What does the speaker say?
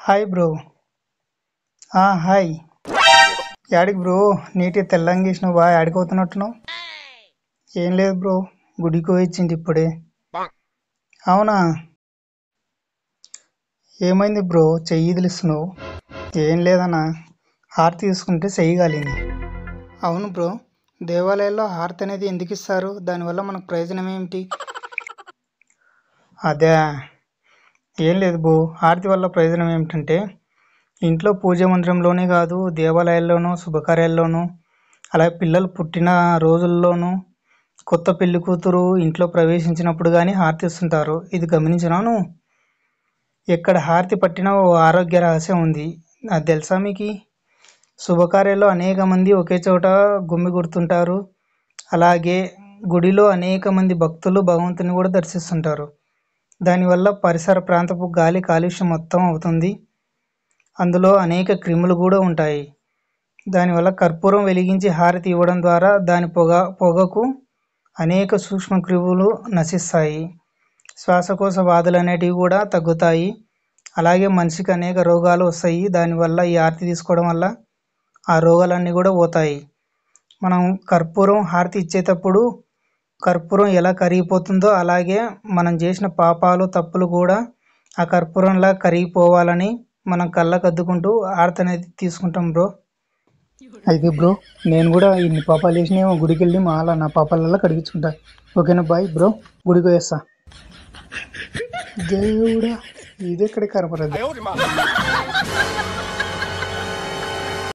Hi bro. Hi. యాడికి bro? నీటి తెల్లంగేసినావు, బాగా ఆడిపోతున్నట్టున్నావు. ఏం లేదు బ్రో, గుడికి పోయిచ్చింది ఇప్పుడే. అవునా? ఏమైంది బ్రో, చెయ్యి తెలుస్తున్నావు? ఏం లేదన్నా, హారతి తీసుకుంటే చెయ్యి కాలింది. అవును బ్రో, దేవాలయాల్లో హారతి అనేది ఎందుకు ఇస్తారు? దానివల్ల మనకు ప్రయోజనం ఏమిటి? అదే, ఏం లేదు బ్రో, హారతి వల్ల ప్రయోజనం ఏమిటంటే ఇంట్లో పూజ మందిరంలోనే కాదు, దేవాలయాల్లోనూ, శుభకార్యాల్లోనూ, అలాగే పిల్లలు పుట్టిన రోజుల్లోనూ, కొత్త పెళ్లి కూతురు ఇంట్లో ప్రవేశించినప్పుడు కానీ హారతి ఇస్తుంటారు. ఇది గమనించినాను. ఎక్కడ హారతి పట్టినా ఓ ఆరోగ్య రహస్యం ఉంది. అది తెలుసా మీకు? శుభకార్యాల్లో అనేక మంది ఒకే చోట గుమిగూడుతుంటారు. అలాగే గుడిలో అనేక మంది భక్తులు భగవంతుని కూడా దర్శిస్తుంటారు. దానివల్ల పరిసర ప్రాంతపు గాలి కాలుష్యం మొత్తం అవుతుంది. అందులో అనేక క్రిములు కూడా ఉంటాయి. దానివల్ల కర్పూరం వెలిగించి హారతి ఇవ్వడం ద్వారా దాని పొగకు అనేక సూక్ష్మక్రిములు నశిస్తాయి. శ్వాసకోశ వ్యాధులు అనేటివి కూడా తగ్గుతాయి. అలాగే మనిషికి అనేక రోగాలు వస్తాయి. దానివల్ల ఈ హారతి తీసుకోవడం వల్ల ఆ రోగాలన్నీ కూడా పోతాయి. మనం కర్పూరం హారతి ఇచ్చేటప్పుడు కర్పూరం ఎలా కరిగిపోతుందో అలాగే మనం చేసిన పాపాలు తప్పులు కూడా ఆ కర్పూరంలా కరిగిపోవాలని మనం కళ్ళకు అద్దుకుంటూ హారతి అనేది తీసుకుంటాం బ్రో. అయితే బ్రో, నేను కూడా ఇన్ని పాపాలు చేసినేమో గుడికి వెళ్ళి మాలా నా పాపాలల్లో కడిగించుకుంటా. ఓకేనా బాయ్ బ్రో, గుడికి వేస్తా. దేవుడా, ఇది ఎక్కడ కనపడదు.